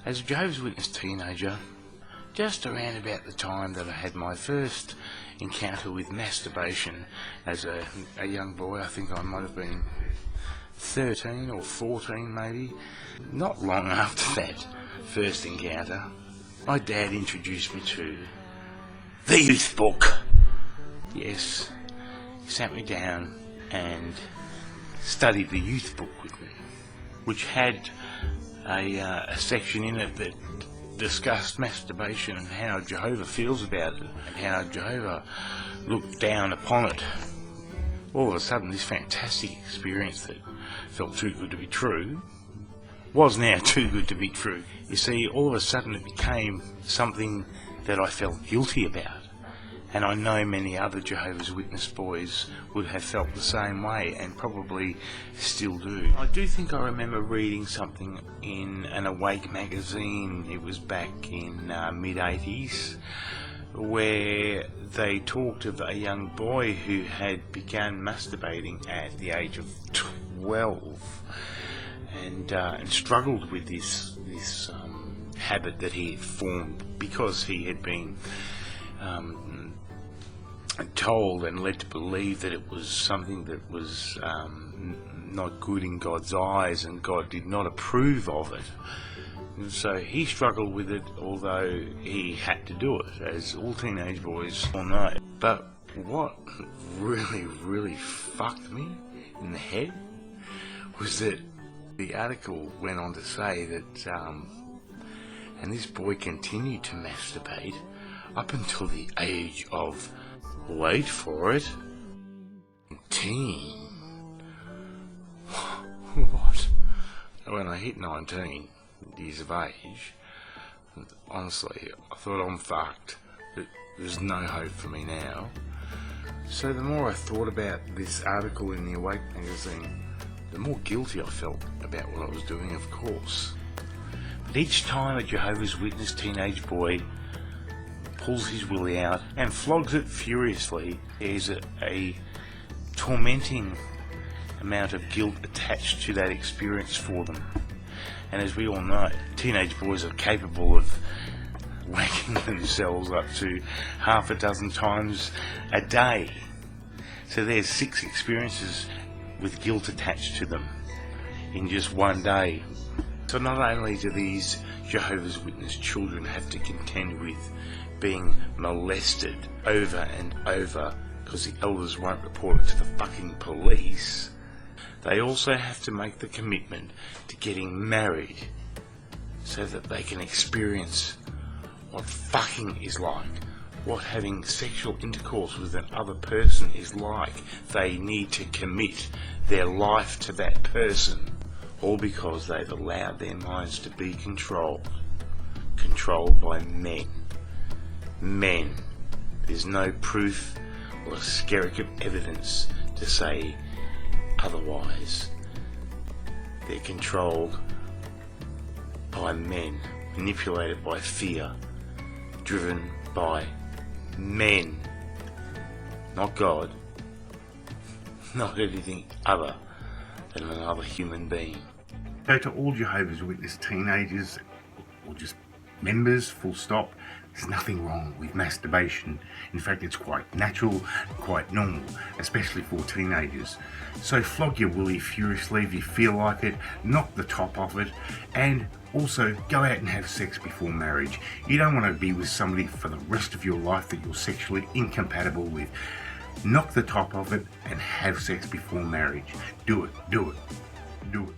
As a Jehovah's Witness teenager, just around about the time that I had my first encounter with masturbation as a young boy, I think I might have been 13 or 14 maybe. Not long after that first encounter, my dad introduced me to the youth book. Yes, he sat me down and studied the youth book with me, which had a section in it that discussed masturbation and how Jehovah feels about it and how Jehovah looked down upon it. All of a sudden, this fantastic experience that felt too good to be true was now too good to be true. You see, all of a sudden it became something that I felt guilty about. And I know many other Jehovah's Witness boys would have felt the same way and probably still do. I do think I remember reading something in an Awake magazine, it was back in mid-80s, where they talked of a young boy who had begun masturbating at the age of 12 and struggled with this habit that he had formed because he had been told and led to believe that it was something that was not good in God's eyes and God did not approve of it. And so he struggled with it, although he had to do it, as all teenage boys all know. But what really fucked me in the head was that the article went on to say that and this boy continued to masturbate up until the age of, wait for it, 19. What? When I hit 19 years of age, honestly, I thought I'm fucked. There's no hope for me now. So the more I thought about this article in the Awake magazine, the more guilty I felt about what I was doing, of course. But each time a Jehovah's Witness teenage boy pulls his willy out and flogs it furiously, there's a tormenting amount of guilt attached to that experience for them. And as we all know, teenage boys are capable of whacking themselves up to half a dozen times a day. So there's 6 experiences with guilt attached to them in just one day. So not only do these Jehovah's Witness children have to contend with being molested over and over because the elders won't report it to the fucking police, they also have to make the commitment to getting married so that they can experience what fucking is like, what having sexual intercourse with another person is like. They need to commit their life to that person, all because they've allowed their minds to be controlled by men. Men. There's no proof or a skerrick of evidence to say otherwise. They're controlled by men, manipulated by fear, driven by men, not God, not anything other than another human being. So to all Jehovah's Witness teenagers, or just members, full stop, there's nothing wrong with masturbation. In fact, it's quite natural, quite normal, especially for teenagers. So flog your willy furiously if you feel like it, knock the top off it, and also go out and have sex before marriage. You don't want to be with somebody for the rest of your life that you're sexually incompatible with. Knock the top off it and have sex before marriage. Do it, do it, do it.